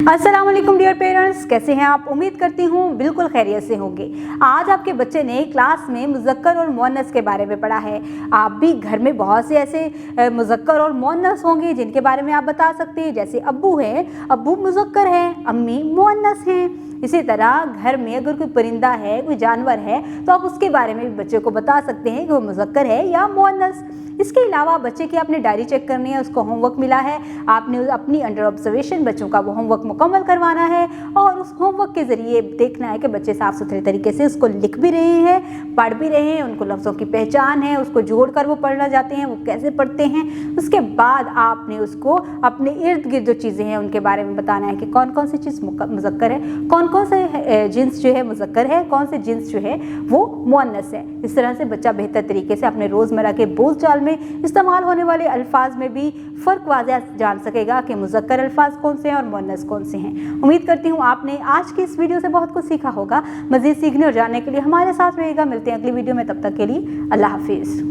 अस्सलाम वालेकुम dear parents, कैसे हैं आप? उम्मीद करती हूँ बिल्कुल खैरियत से होंगे। आज आपके बच्चे ने क्लास में मुज़क्कर और मुअन्नस के बारे में पढ़ा है। आप भी घर में बहुत से ऐसे मुज़क्कर और मुअन्नस होंगे जिनके बारे में आप बता सकते हैं, जैसे अब्बू है, अब्बू मुज़क्कर है, अम्मी मुअन्नस हैं। इसी तरह घर में अगर कोई परिंदा है, कोई जानवर है, तो आप उसके बारे में भी बच्चे को बता सकते हैं कि वो मुज़क्कर है या मुअन्नस। इसके अलावा बच्चे की आपने डायरी चेक करनी है, उसको होमवर्क मिला है, आपने अपनी अंडर ऑब्जर्वेशन बच्चों का वो होमवर्क मुकम्मल करवाना है और उस होमवर्क के ज़रिए देखना है कि बच्चे साफ़ सुथरे तरीके से उसको लिख भी रहे हैं, पढ़ भी रहे हैं, उनको लफ्ज़ों की पहचान है, उसको जोड़कर वो पढ़ना चाहते हैं, वो कैसे पढ़ते हैं। उसके बाद आपने उसको अपने इर्द गिर्द जो चीज़ें हैं उनके बारे में बताना है कि कौन कौन सी चीज़ मुज़क्कर है, कौन कौन से जिन्स जो है मुज़क्कर है, कौन से जिन्स जो है वो मुअन्नस है। इस तरह से बच्चा बेहतर तरीके से अपने रोज़मर्रा के बोलचाल में इस्तेमाल होने वाले अल्फाज में भी फ़र्क वाज़ेह जान सकेगा कि मुज़क्कर अल्फाज कौन से हैं और मुअन्नस कौन से हैं। उम्मीद करती हूँ आपने आज की इस वीडियो से बहुत कुछ सीखा होगा। मज़ीद सीखने और जानने के लिए हमारे साथ रहेगा। मिलते हैं अगली वीडियो में, तब तक के लिए अल्लाह हाफिज़।